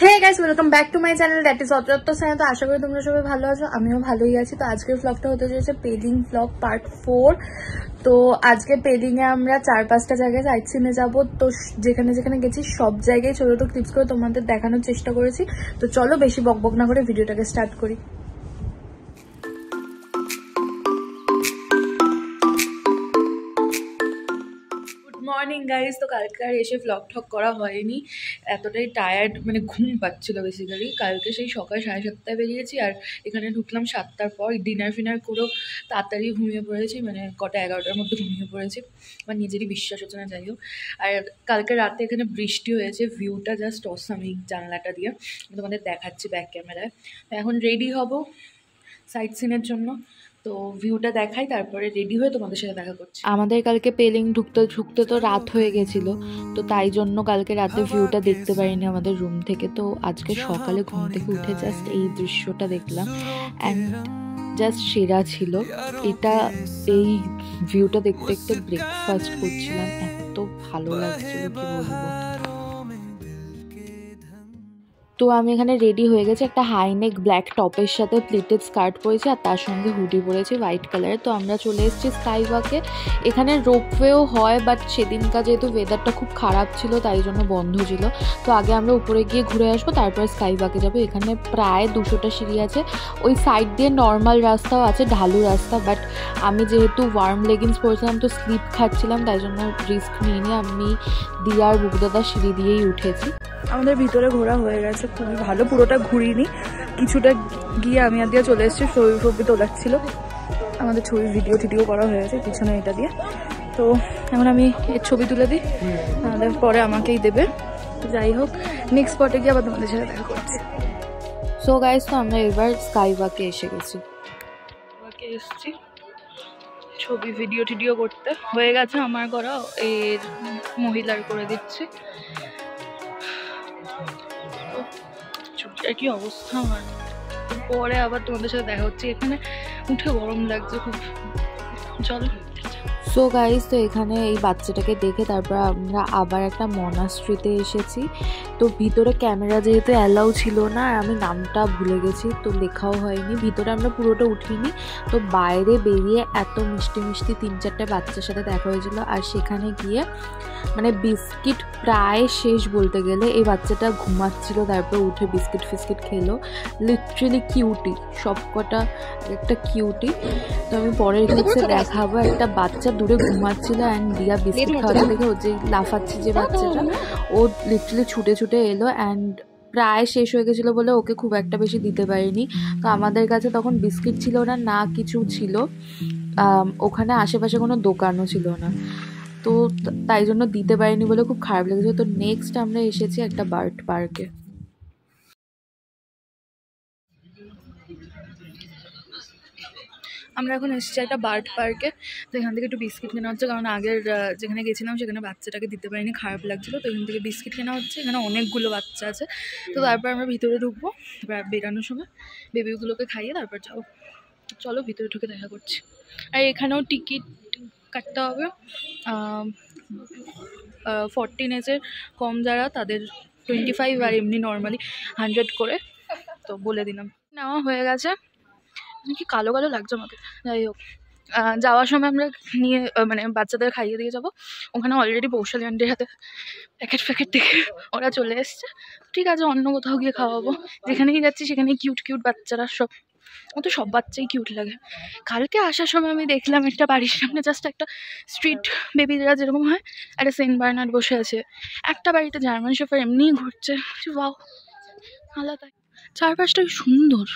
Hey guys, welcome back to my channel that is অতরত্ব সায়ন। তো আশা করি তোমরা সবাই ভালো আছো, আমিও ভালোই আছি। তো আজকের ব্লগটা হতে চলেছে পেলিং ব্লগ পার্ট 4। তো আজকে পেলিং এ আমরা 4-5টা জায়গায় সাইট সিনে যাবো। তো যেখানে যেখানে গেছি সব জায়গায় ছোট ছোট ক্লিপস করে তোমাদের দেখানোর চেষ্টা করেছি। তো চলো বেশি বকবক না করে ভিডিওটাকে স্টার্ট করি। Morning guys. তো কালকে আর এসে ভ্লগ ঠক করা হয়নি, এতটাই টায়ার্ড, মানে ঘুম পাচ্ছিল বেসিক্যালি। কালকে সেই সকাল 7:30টায় বেরিয়েছি আর এখানে ঢুকলাম 7টার পর। ডিনার ফিনার করেও তাড়াতাড়ি ঘুমিয়ে পড়েছি, মানে কটা 11টার মধ্যে ঘুমিয়ে পড়েছি। আমার নিজেরই বিশ্বাস হচ্ছে না, যাই হোক। আর কালকে রাতে এখানে বৃষ্টি হয়েছে, ভিউটা জাস্ট অসাম এই জানলাটা দিয়ে। তোমাদের দেখাচ্ছি ব্যাক ক্যামেরায়। এখন রেডি হব সাইট সিনের জন্য। তো ভিউটা দেখাই, তারপরে রেডি হয়ে তোমাদের সাথে দেখা করছি। আমাদের কালকে পেলিং ঢুকতে ঢুকতে তো রাত হয়ে গেছিল, তো তাই জন্য কালকে রাতে ভিউটা দেখতে পারিনি আমাদের রুম থেকে। তো আজকে সকালে ঘুম থেকে উঠে জাস্ট এই দৃশ্যটা দেখলাম অ্যান্ড জাস্ট সেরা ছিল এটা। এই ভিউটা দেখতে দেখতে ব্রেকফাস্ট করছিলাম, এত ভালো লাগছিল কি বলবো। তো আমি এখানে রেডি হয়ে গেছি, একটা হাইনেক ব্ল্যাক টপের সাথে প্লিটেড স্কার্ট পরেছি আর তার সঙ্গে হুডি পরেছি হোয়াইট কালারের। তো আমরা চলে এসেছি স্কাই ওয়াকে। এখানে রোপওয়েও হয়, বাট সেদিনকার যেহেতু ওয়েদারটা খুব খারাপ ছিল তাই জন্য বন্ধ ছিল। তো আগে আমরা উপরে গিয়ে ঘুরে আসবো, তারপর স্কাই ওয়াকে যাবো। এখানে প্রায় 200টা সিঁড়ি আছে। ওই সাইড দিয়ে নর্মাল রাস্তাও আছে, ঢালু রাস্তা, বাট আমি যেহেতু ওয়ার্ম লেগিংস পরেছিলাম তো স্লিপ খাচ্ছিলাম, তাই জন্য রিস্ক নিয়ে আমি দিয়ার বুকদাদার সিঁড়ি দিয়েই উঠেছি। আমাদের ভিতরে ঘোরা হয়ে গেছে, খুবই ভালো। পুরোটা ঘুরিনি, কিছুটা গিয়ে আমি আর দিয়ে চলে এসেছি। ছবি তোলাচ্ছিল, আমাদের ছবি ভিডিও টিডিও করা হয়ে গেছে পিছনে এটা দিয়ে। তো এখন আমি এর ছবি তুলে দিই, আমাদের পরে আমাকেই দেবে। তো যাই হোক, নেক্সট স্পটে গিয়ে আবার তোমাদের সাথে দেখা করছি। সো গাইস, তো আমরা এবার স্কাই ওয়াকে এসে গেছি। এসেছি ছবি ভিডিও টিডিও করতে হয়ে গেছে আমার করা, এর মহিলার করে দিচ্ছি। কি অবস্থা আমার, পরে আবার তোমাদের সাথে দেখা হচ্ছে। এখানে উঠে গরম লাগছে খুব, চলো। সো গাইস, তো এখানে এই বাচ্চাটাকে দেখে তারপর আমরা আবার একটা মনাস্ট্রিতে এসেছি। তো ভিতরে ক্যামেরা যেহেতু অ্যালাউ ছিল না, আর আমি নামটা ভুলে গেছি তো লেখাও হয়নি, ভিতরে আমরা পুরোটা উঠিনি। তো বাইরে বেরিয়ে এত মিষ্টি মিষ্টি 3-4টে বাচ্চার সাথে দেখা হয়েছিল। আর সেখানে গিয়ে মানে বিস্কিট প্রায় শেষ বলতে গেলে। এই বাচ্চাটা ঘুমাচ্ছিল, তারপর উঠে বিস্কিট ফিস্কিট খেলো। লিটারেলি কিউটি, সব কটা একটা কিউটি। তো আমি পরের ক্লিপসে দেখাবো, একটা বাচ্চা দূরে ঘুমাচ্ছিল অ্যান্ড দিয়া বিস্কিট খাওয়াতে দেখে ও যে লাফাচ্ছে যে বাচ্চাটা, ও লিটারেলি ছুটে ছুটে এলো অ্যান্ড প্রায় শেষ হয়ে গেছিলো বলে ওকে খুব একটা বেশি দিতে পারিনি। তো আমাদের কাছে তখন বিস্কিট ছিল না, না কিছু ছিল, ওখানে আশেপাশে কোনো দোকানও ছিল না, তো তাই জন্য দিতে পারিনি বলে খুব খারাপ লেগেছে। তো নেক্সট আমরা এসেছি একটা বার্ড পার্কে। আমরা এখন এসেছি একটা বার্ড পার্কে। তো এখান থেকে একটু বিস্কিট কেনা হচ্ছে, কারণ আগের যেখানে গেছিলাম সেখানে বাচ্চাটাকে দিতে পারিনি, খারাপ লাগছিলো। তো এখান থেকে বিস্কিট কেনা হচ্ছে, এখানে অনেকগুলো বাচ্চা আছে। তো তারপর আমরা ভিতরে ঢুকবো, বেরানোর সময় বেবিগুলোকে খাইয়ে তারপর যাবো। চলো ভিতরে ঢুকে দেখা করছি। আর এখানেও টিকিট কাটতে হবে, 14 এজের কম যারা তাদের 25, আর এমনি নর্মালি 100 করে। তো বলে দিলাম নেওয়া হয়ে গেছে। কি কালো কালো লাগছে আমাকে, যাই হোক। যাওয়ার সময় আমরা নিয়ে মানে বাচ্চাদের খাইয়ে দিয়ে যাবো। ওখানে অলরেডি পৌশালী আন্টির হাতে প্যাকেট দেখে ওরা চলে এসছে। ঠিক আছে, অন্য কোথাও গিয়ে খাওয়াবো। যেখানেই যাচ্ছি সেখানেই কিউট কিউট বাচ্চারা সব, ও তো সব বাচ্চাই কিউট লাগে। কালকে আসার সময় আমি দেখলাম একটা বাড়ির সামনে জাস্ট একটা স্ট্রিট বেবিরা যেরকম হয়, একটা সেন্ট বার্নার্ড বসে আছে, একটা বাড়িতে জার্মান শেফার এমনিই ঘুরছে। ওয়াও, আলাদা চারপাশটা সুন্দর।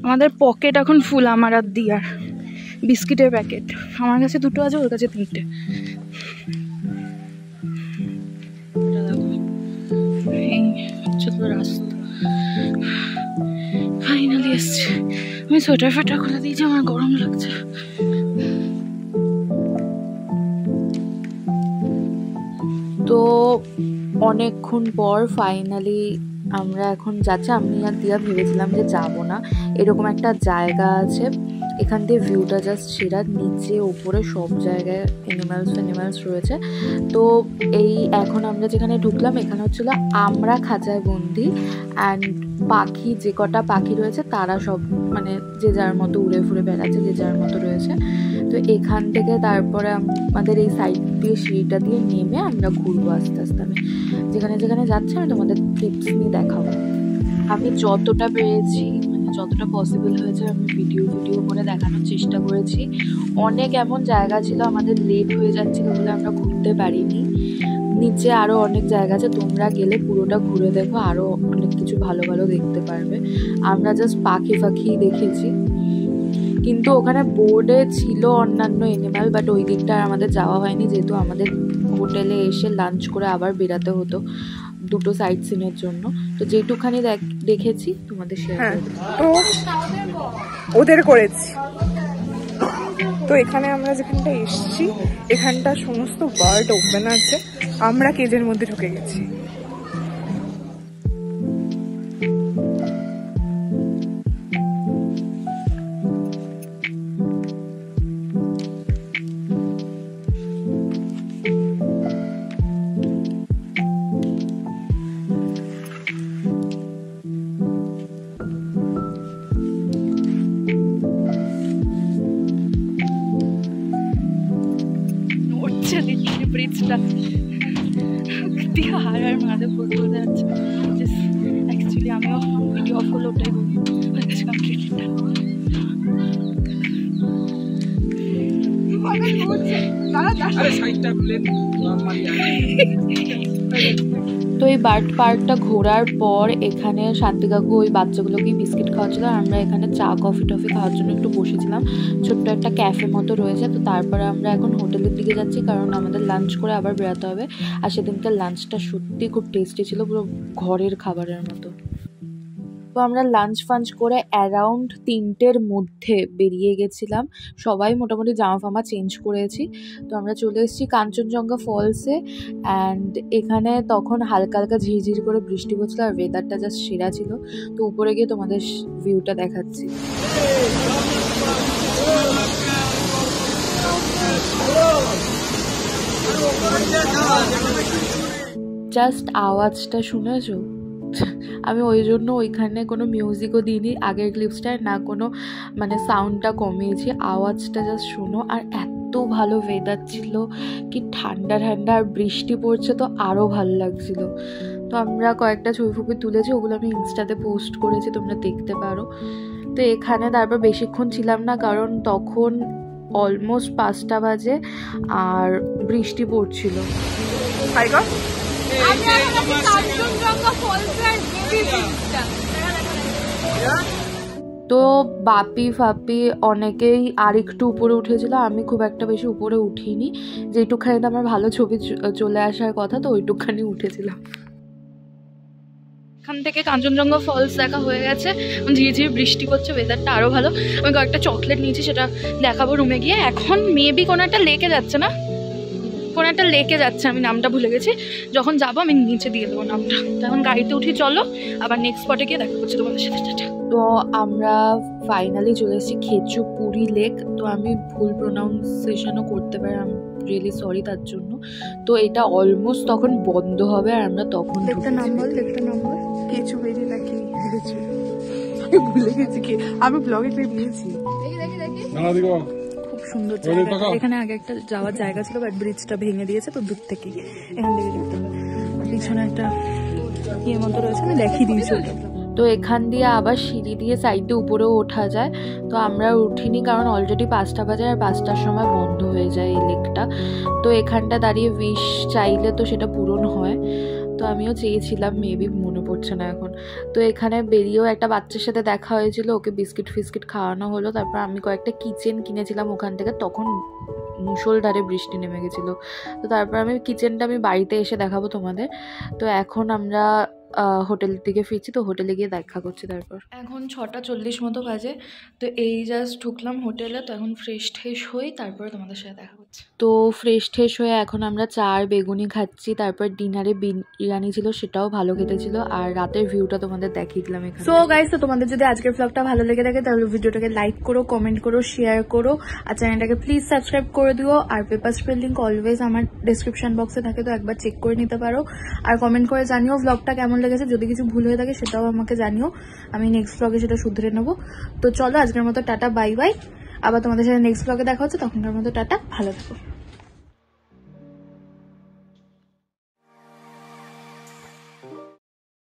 আমাদের পকেট এখন ফুল, আমার আর দিয়ার বিস্কিটের প্যাকেট। আমার কাছে 2টো আছে, ওর কাছে 3টে। এই হচ্ছে তো রাস্তা, ফাইনালি এসছি। আমি সোয়েটার ফেটার খুলে দিয়েছি, আমার গরম লাগছে। তো অনেকক্ষণ পর ফাইনালি আমরা এখন যাচ্ছি। আমি আর দিয়া ভেবেছিলাম যে যাব না, এরকম একটা জায়গা আছে এখান দিয়ে ভিউটা জাস্ট সেরা, নিচে ওপরে সব জায়গায় অ্যানিমালস রয়েছে। তো এই এখন আমরা যেখানে ঢুকলাম এখানে হচ্ছিল আমরা খাঁচায় বন্দি, অ্যান্ড পাখি যে কটা পাখি রয়েছে তারা সব মানে যে যার মতো উড়ে ফুরে বেড়াচ্ছে, যে যার মতো রয়েছে। তো এখান থেকে তারপরে আমাদের এই সাইড দিয়ে সিঁড়িটা দিয়ে নেমে আমরা ঘুরবো আস্তে আস্তে। আমি যেখানে যেখানে যাচ্ছি আমি তোমাদের টিপস নিয়ে দেখাবো। আমি যতটা পেরেছি মানে যতটা পসিবল হয়েছে আমি ভিডিও করে দেখানোর চেষ্টা করেছি। অনেক এমন জায়গা ছিল আমাদের লেট হয়ে যাচ্ছিল বলে আমরা ঘুরতে পারিনি। নিচে আরও অনেক জায়গা আছে, তোমরা গেলে পুরোটা ঘুরে দেখো, আরও অনেক কিছু ভালো ভালো দেখতে পারবে। আমরা জাস্ট পাখি দেখেছি, কিন্তু ওখানে বোর্ডে ছিল অন্যান্য অ্যানিমাল, বাট ওই দিকটা আর আমাদের যাওয়া হয়নি, যেহেতু আমাদের হোটেলে এসে লাঞ্চ করে আবার বেরাতে হতো দুটো সাইট সিনের জন্য। তো যেটুখানি দেখেছি তোমাদের শেয়ার তো ওদের করেছি। তো এখানে আমরা যেখানটা এসছি এখানটা সমস্ত বার্ড ওপেন আছে, আমরা কেজের মধ্যে ঢুকে গেছি। ব্রিজটা হারার মাঝে ফটো যাচ্ছে। অ্যাকচুয়ালি আমিও ভিডিও অফ করলে ওটাই বলি তো এই বার্ড পার্কটা ঘোরার পর এখানে শান্তি কাকু ওই বাচ্চাগুলোকেই বিস্কিট খাওয়াচ্ছিল, আর আমরা এখানে চা কফি খাওয়ার জন্য একটু বসেছিলাম। ছোট্ট একটা ক্যাফে মতো রয়েছে। তো তারপরে আমরা এখন হোটেলের দিকে যাচ্ছি, কারণ আমাদের লাঞ্চ করে আবার বেরোতে হবে। আর সেদিনকার লাঞ্চটা সত্যি খুব টেস্টি ছিল, পুরো ঘরের খাবারের মতো। তো আমরা লাঞ্চ ফাঞ্চ করে অ্যারাউন্ড 3টের মধ্যে বেরিয়ে গেছিলাম। সবাই মোটামুটি জামা ফামা চেঞ্জ করেছি। তো আমরা চলে এসেছি কাঞ্চনজঙ্ঘা ফলসে, অ্যান্ড এখানে তখন হালকা হালকা ঝিরঝির করে বৃষ্টি পড়ছিল, আর ওয়েদারটা জাস্ট সেরা ছিল। তো উপরে গিয়ে তোমাদের ভিউটা দেখাচ্ছি। জাস্ট আওয়াজটা শুনেছো? আমি ওই জন্য ওইখানে কোনো মিউজিকও দিইনি আগের ক্লিপসটায়, না কোনো মানে সাউন্ডটা কমিয়েছি। আওয়াজটা জাস্ট শোনো। আর এত ভালো ওয়েদার ছিল, কি ঠান্ডা আর বৃষ্টি পড়ছে, তো আরও ভালো লাগছিল। তো আমরা কয়েকটা ছবি তুলেছি, ওগুলো আমি ইনস্টাতে পোস্ট করেছি, তোমরা দেখতে পারো। তো এখানে তারপর বেশিক্ষণ ছিলাম না, কারণ তখন অলমোস্ট 5টা বাজে আর বৃষ্টি পড়ছিল। তো বাপি ফাপি অনেকেই আর একটু উপরে উঠেছিল, আমি খুব একটা বেশি উপরে উঠিনি, যেটুকখানিতে আমার ভালো ছবি চলে আসার কথা, তো ওইটুকখানি উঠেছিলাম। এখান থেকে কাঞ্চনজঙ্ঘা ফলস দেখা হয়ে গেছে, ঝিরঝির বৃষ্টি করছে, ওয়েদারটা আরও ভালো। আমি কয়েকটা চকলেট নিয়েছি, সেটা দেখাবো রুমে গিয়ে। এখন মেবি কোনো একটা লেকে যাচ্ছে, না কোনো একটা লেকে যাচ্ছে, আমি নামটা ভুলে গেছি। যখন যাবো আমি নিচে দিয়ে দেবো নামটা। তখন গাড়িতে উঠি, চলো আবার নেক্সট স্পটে গিয়ে দেখা করছি তোমাদের সাথে। তো আমরা ফাইনালি চলে এসেছি খেচুপুরি লেক। তো আমি ভুল প্রোনাউন্সিয়েশনও করতে পারি, আমি রিয়েলি সরি তার জন্য। তো এটা অলমোস্ট তখন বন্ধ হবে, আর আমরা তখন লেকটার নাম বল খেচুপুরি নাকি আমি ভুলে গেছি। কি আমি ব্লগে ক্লিপ নিয়েছি। খুব সুন্দর জায়গা। এখানে আগে একটা যাওয়ার জায়গা ছিল, বাট ব্রিজটা ভেঙে দিয়েছে, তো দূর থেকেই এখান থেকে যেতে হবে। পিছনে একটা ইয়ে মতো রয়েছে, আমি দেখিয়ে দিয়েছি ওটা। তো এখান দিয়ে আবার সিঁড়ি দিয়ে সাইডে উপরেও ওঠা যায়। তো আমরা উঠিনি, কারণ অলরেডি 5টা বাজে, আর 5টার সময় বন্ধ হয়ে যায় এই লেকটা। তো এখানটা দাঁড়িয়ে উইশ চাইলে তো সেটা পূরণ হয়। তো আমিও চেয়েছিলাম, মেবি মনে পড়ছে না এখন। তো এখানে বেরিয়েও একটা বাচ্চার সাথে দেখা হয়েছিল, ওকে বিস্কিট খাওয়ানো হলো। তারপর আমি কয়েকটা কিচেন কিনেছিলাম ওখান থেকে, তখন মুষলধারে বৃষ্টি নেমে গেছিলো। তো তারপর আমি কিচেনটা বাড়িতে এসে দেখাবো তোমাদের। তো এখন আমরা হোটেলের দিকে ফিরছি, তো হোটেলে গিয়ে দেখা করছি। তারপর এখন 6:40 মতো বাজে, তো এই জাস্ট ঢুকলাম হোটেলে, তো এখন ফ্রেশ ট্রেশ হই, তারপরে তোমাদের সাথে দেখা করছি। তো ফ্রেশ ট্রেশ হয়ে এখন আমরা চা আর বেগুনি খাচ্ছি। তারপর ডিনারে বিরিয়ানি ছিল, সেটাও ভালো খেতে ছিল, আর রাতের ভিউটা তোমাদের দেখিয়ে দিলাম এখানে। সো গাইস, তো তোমাদের যদি আজকের ব্লগটা ভালো লেগে থাকে তাহলে ভিডিওটাকে লাইক করো, কমেন্ট করো, শেয়ার করো, আর চ্যানেলটাকে প্লিজ সাবস্ক্রাইব করে দিও। আর পেপার স্প্রেড লিঙ্ক অলওয়েজ আমার ডেসক্রিপশন বক্সে থাকে, তো একবার চেক করে নিতে পারো। আর কমেন্ট করে জানিও ব্লগটা কেমন লেগেছে, যদি কিছু ভুল হয়ে থাকে সেটাও আমাকে জানিও, আমি নেক্সট ব্লগে সেটা শুধরে নেবো। তো চলো আজকের মতো টাটা, বাই বাই। আবার তোমাদের সাথে নেক্সট ব্লগে দেখা হচ্ছে, তখনকার মতো টাটা, ভালো থাকো।